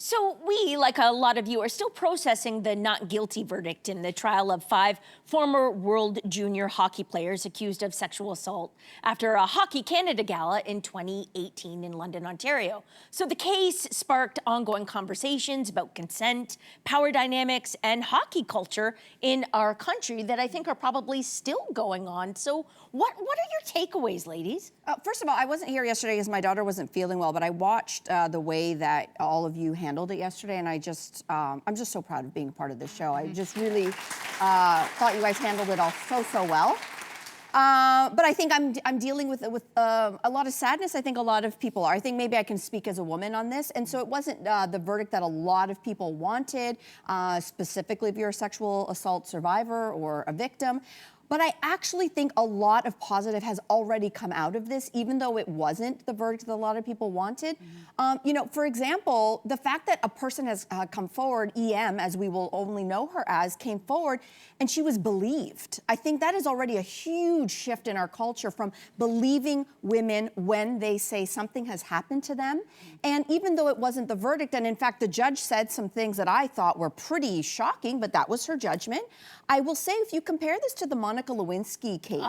So we, like a lot of you, are still processing the not guilty verdict in the trial of 5 former World Junior hockey players accused of sexual assault after a Hockey Canada gala in 2018 in London, Ontario. So the case sparked ongoing conversations about consent, power dynamics, and hockey culture in our country that I think are probably still going on. So what are your takeaways, ladies? First of all, I wasn't here yesterday because my daughter wasn't feeling well, but I watched the way that all of you handled it yesterday, and I'm just so proud of being a part of this show. I just really thought you guys handled it all so well. But I think I'm dealing with a lot of sadness. I think a lot of people are. I think maybe I can speak as a woman on this. And so it wasn't the verdict that a lot of people wanted, specifically if you're a sexual assault survivor or a victim. But I actually think a lot of positive has already come out of this, even though it wasn't the verdict that a lot of people wanted. You know, for example, the fact that a person has come forward, EM, as we will only know her as, came forward, and she was believed. I think that is already a huge shift in our culture from believing women when they say something has happened to them. And even though it wasn't the verdict, and in fact, the judge said some things that I thought were pretty shocking, but that was her judgment. I will say, if you compare this to the Monica Lewinsky case,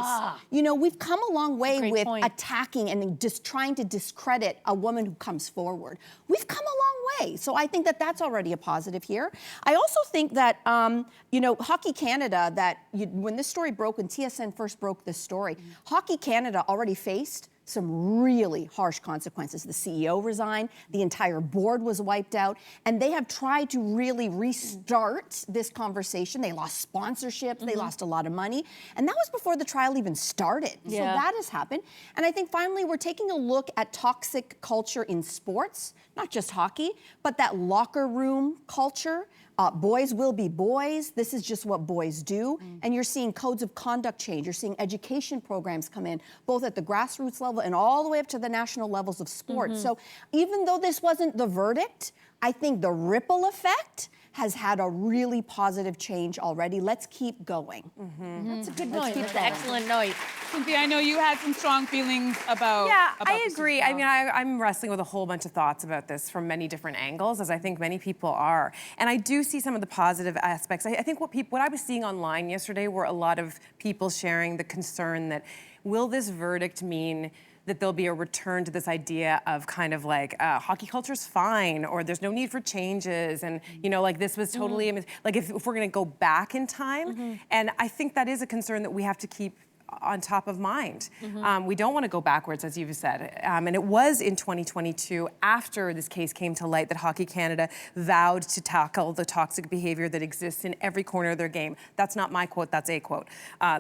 you know, we've come a long way with attacking and just trying to discredit a woman who comes forward. We've come a long way. So I think that that's already a positive here. I also think that, you know, Hockey Canada, when this story broke, when TSN first broke this story, Hockey Canada already faced some really harsh consequences. The CEO resigned, the entire board was wiped out, and they have tried to really restart this conversation. They lost sponsorships, they lost a lot of money, and that was before the trial even started. So that has happened. And I think finally we're taking a look at toxic culture in sports, not just hockey, but that locker room culture. Boys will be boys. This is just what boys do. And you're seeing codes of conduct change. You're seeing education programs come in, both at the grassroots level and all the way up to the national levels of sports. So even though this wasn't the verdict, I think the ripple effect has had a really positive change already. Let's keep going. That's a good note. That's an excellent note. Cynthia, I know you had some strong feelings about. Yeah, I agree. I mean, I'm wrestling with a whole bunch of thoughts about this from many different angles, as I think many people are. And I do see some of the positive aspects. I think what I was seeing online yesterday were a lot of people sharing the concern that, will this verdict mean that there'll be a return to this idea of kind of like hockey culture's fine, or there's no need for changes, and you know, like this was totally like if we're going to go back in time. And I think that is a concern that we have to keep on top of mind. We don't want to go backwards, as you've said. And it was in 2022, after this case came to light, that Hockey Canada vowed to tackle the toxic behavior that exists in every corner of their game. That's not my quote, that's a quote,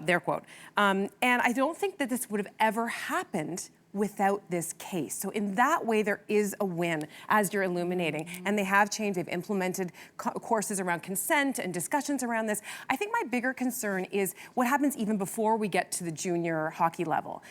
their quote. And I don't think that this would have ever happened without this case. So in that way, there is a win, as you're illuminating. And they have changed. They've implemented courses around consent and discussions around this. I think my bigger concern is what happens even before we get to the junior hockey level.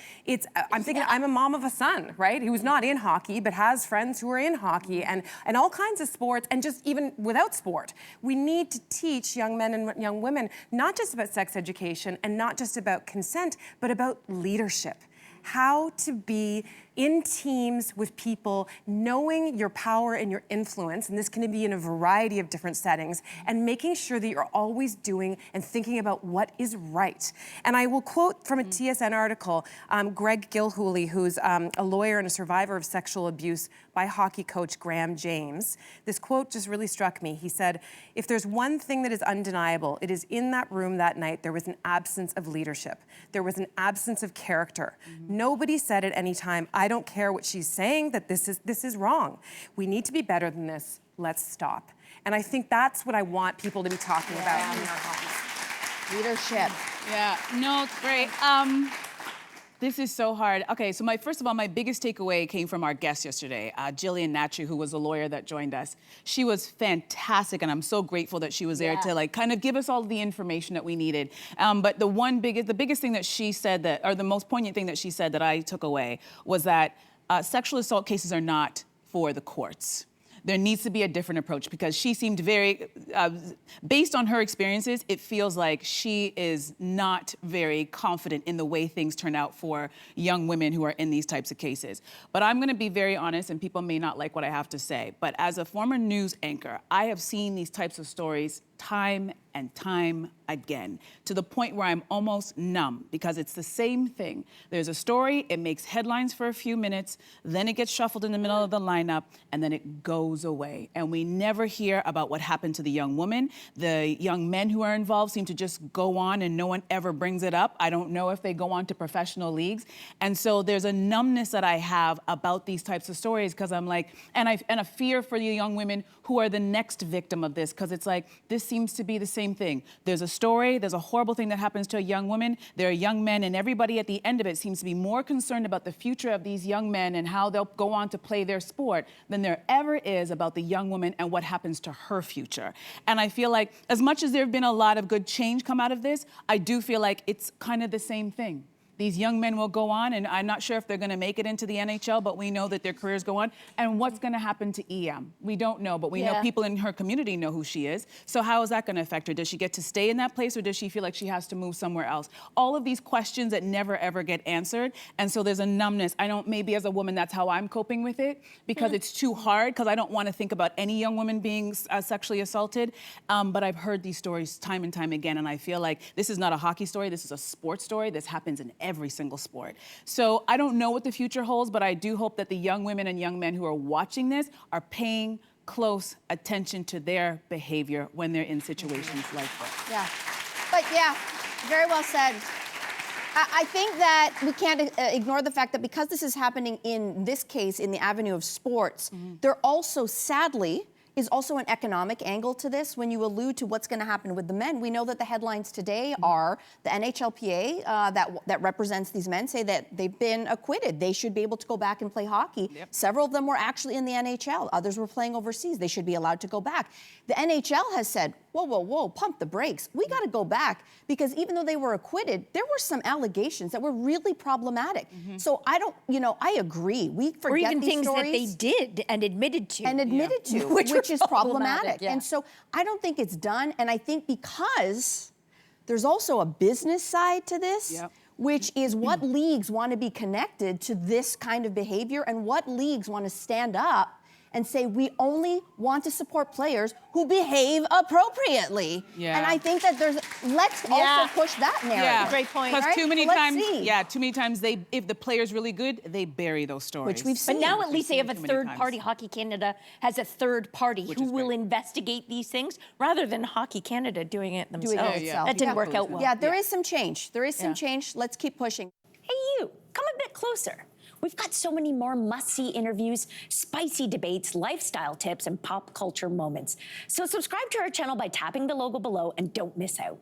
I'm thinking, I'm a mom of a son, right, who's not in hockey, but has friends who are in hockey and all kinds of sports, and just even without sport. We need to teach young men and young women not just about sex education and not just about consent, but about leadership. How to be in teams with people, knowing your power and your influence, and this can be in a variety of different settings, and making sure that you're always doing and thinking about what is right. And I will quote from a TSN article, Greg Gilhooly, who's a lawyer and a survivor of sexual abuse by hockey coach Graham James. This quote just really struck me. He said, "If there's one thing that is undeniable, it is in that room that night there was an absence of leadership. There was an absence of character. Nobody said at any time, I don't care what she's saying, that this is wrong. We need to be better than this. Let's stop." And I think that's what I want people to be talking about in our homes. Leadership. Yeah, no, it's great. This is so hard. Okay, so first of all, my biggest takeaway came from our guest yesterday, Jillian Natry, who was a lawyer that joined us. She was fantastic, and I'm so grateful that she was there to like kind of give us all the information that we needed. But the biggest thing that she said or the most poignant thing that she said that I took away was that sexual assault cases are not for the courts. there needs to be a different approach because she seemed very, based on her experiences, it feels like she is not very confident in the way things turn out for young women who are in these types of cases. But I'm gonna be very honest, and people may not like what I have to say, but as a former news anchor, I have seen these types of stories time and time again, to the point where I'm almost numb because it's the same thing. There's a story, it makes headlines for a few minutes, then it gets shuffled in the middle of the lineup, and then it goes away. And we never hear about what happened to the young woman. The young men who are involved seem to just go on and no one ever brings it up. I don't know if they go on to professional leagues. And so there's a numbness that I have about these types of stories because I'm like, and a fear for the young women who are the next victim of this, because it's like, this seems to be the same thing. There's a story, there's a horrible thing that happens to a young woman, there are young men, and everybody at the end of it seems to be more concerned about the future of these young men and how they'll go on to play their sport than there ever is about the young woman and what happens to her future. And I feel like, as much as there have been a lot of good change come out of this, I do feel like it's kind of the same thing. These young men will go on, and I'm not sure if they're going to make it into the NHL, but we know that their careers go on. And what's going to happen to EM? We don't know, but we know people in her community know who she is. So how is that going to affect her? Does she get to stay in that place, or does she feel like she has to move somewhere else? All of these questions that never, ever get answered. And so there's a numbness. I don't, maybe as a woman, that's how I'm coping with it, because it's too hard, because I don't want to think about any young woman being sexually assaulted. But I've heard these stories time and time again, and I feel like this is not a hockey story. This is a sports story. This happens in every single sport. So I don't know what the future holds, but I do hope that the young women and young men who are watching this are paying close attention to their behavior when they're in situations like this. Yeah, but yeah, very well said. I think that we can't ignore the fact that because this is happening in this case in the avenue of sports, there also, sadly, is also an economic angle to this. When you allude to what's going to happen with the men, we know that the headlines today are the NHLPA that represents these men say that they've been acquitted. They should be able to go back and play hockey. Several of them were actually in the NHL. Others were playing overseas. They should be allowed to go back. The NHL has said, whoa, whoa, whoa, pump the brakes. We got to go back because even though they were acquitted, there were some allegations that were really problematic. So I don't, I agree. We forget or even these things stories. that they did and admitted to. Which is problematic. Yeah. And so I don't think it's done. And I think because there's also a business side to this, which is what leagues want to be connected to this kind of behavior and what leagues want to stand up and say, we only want to support players who behave appropriately. And I think that let's also push that narrative. Great point. Because right? too many Let's times, see. too many times if the player's really good, they bury those stories. Which we've seen. But now at least they have a too many third times. party. Hockey Canada has a third party who will investigate these things rather than Hockey Canada doing it themselves. That didn't work out well. Yeah, there is some change. There is some change. Let's keep pushing. Hey, you, come a bit closer. We've got so many more must-see interviews, spicy debates, lifestyle tips, and pop culture moments. So subscribe to our channel by tapping the logo below and don't miss out.